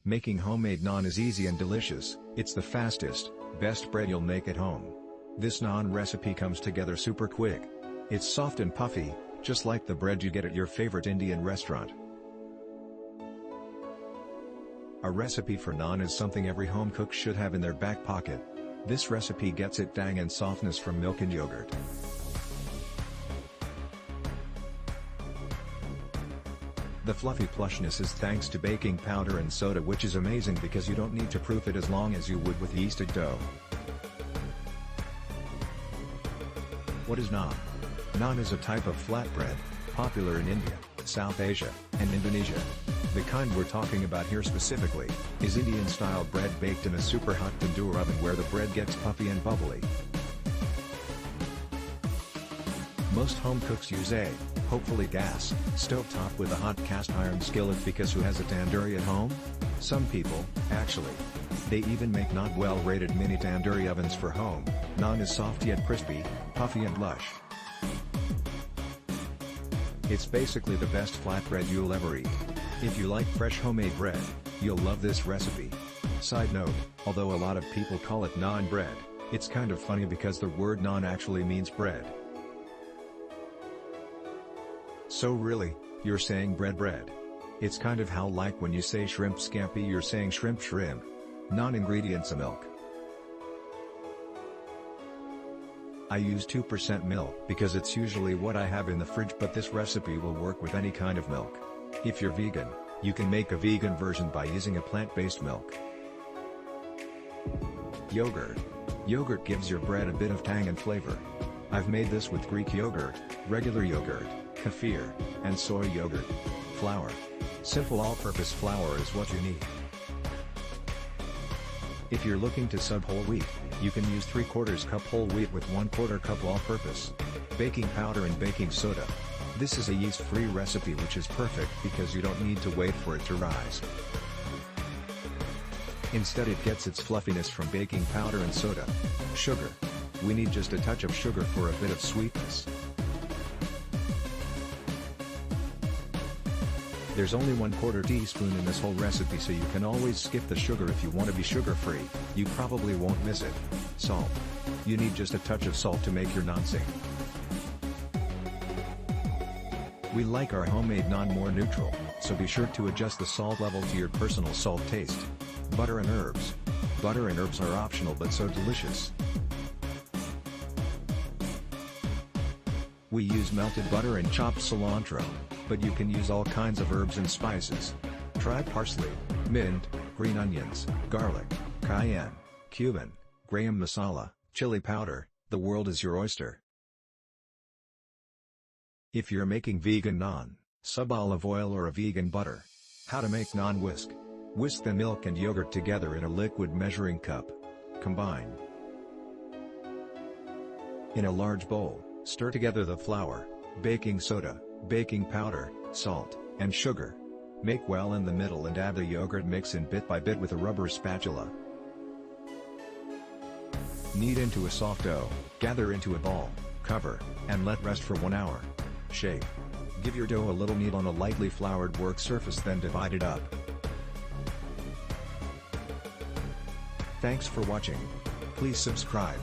Making homemade naan is easy and delicious. It's the fastest, best bread you'll make at home. This naan recipe comes together super quick. It's soft and puffy, just like the bread you get at your favorite Indian restaurant. A recipe for naan is something every home cook should have in their back pocket. This recipe gets its tang and softness from milk and yogurt. The fluffy plushness is thanks to baking powder and soda, which is amazing because you don't need to proof it as long as you would with yeasted dough. What is naan? Naan is a type of flatbread, popular in India, South Asia, and Indonesia. The kind we're talking about here specifically, is Indian-style bread baked in a super hot tandoor oven where the bread gets puffy and bubbly. Most home cooks use a, hopefully gas, stovetop with a hot cast iron skillet because who has a tandoori at home? Some people, actually. They even make not well-rated mini tandoori ovens for home. Naan is soft yet crispy, puffy and lush. It's basically the best flatbread you'll ever eat. If you like fresh homemade bread, you'll love this recipe. Side note, although a lot of people call it naan bread, it's kind of funny because the word naan actually means bread. So really, you're saying bread. It's kind of how like when you say shrimp scampi you're saying shrimp. Non-ingredients: milk. I use 2% milk because it's usually what I have in the fridge, but this recipe will work with any kind of milk. If you're vegan, you can make a vegan version by using a plant-based milk. Yogurt. Yogurt gives your bread a bit of tang and flavor. I've made this with Greek yogurt, regular yogurt, kefir, and soy yogurt. Flour. Simple all-purpose flour is what you need. If you're looking to sub whole wheat, you can use 3/4 cup whole wheat with 1/4 cup all-purpose. Baking powder and baking soda. This is a yeast-free recipe which is perfect because you don't need to wait for it to rise. Instead it gets its fluffiness from baking powder and soda. Sugar. We need just a touch of sugar for a bit of sweetness. There's only 1/4 teaspoon in this whole recipe, so you can always skip the sugar if you want to be sugar-free. You probably won't miss it. Salt. You need just a touch of salt to make your naan sing. We like our homemade naan more neutral, so be sure to adjust the salt level to your personal salt taste. Butter and herbs. Butter and herbs are optional but so delicious. We use melted butter and chopped cilantro, but you can use all kinds of herbs and spices. Try parsley, mint, green onions, garlic, cayenne, cumin, garam masala, chili powder. The world is your oyster. If you're making vegan naan, sub olive oil or a vegan butter. How to make naan whisk. Whisk the milk and yogurt together in a liquid measuring cup. Combine. In a large bowl, stir together the flour, baking soda, baking powder, salt, and sugar. Make well in the middle and add the yogurt mix in bit by bit with a rubber spatula. Knead into a soft dough, gather into a ball, cover, and let rest for 1 hour. Shape. Give your dough a little knead on a lightly floured work surface, then divide it up. Thanks for watching. Please subscribe.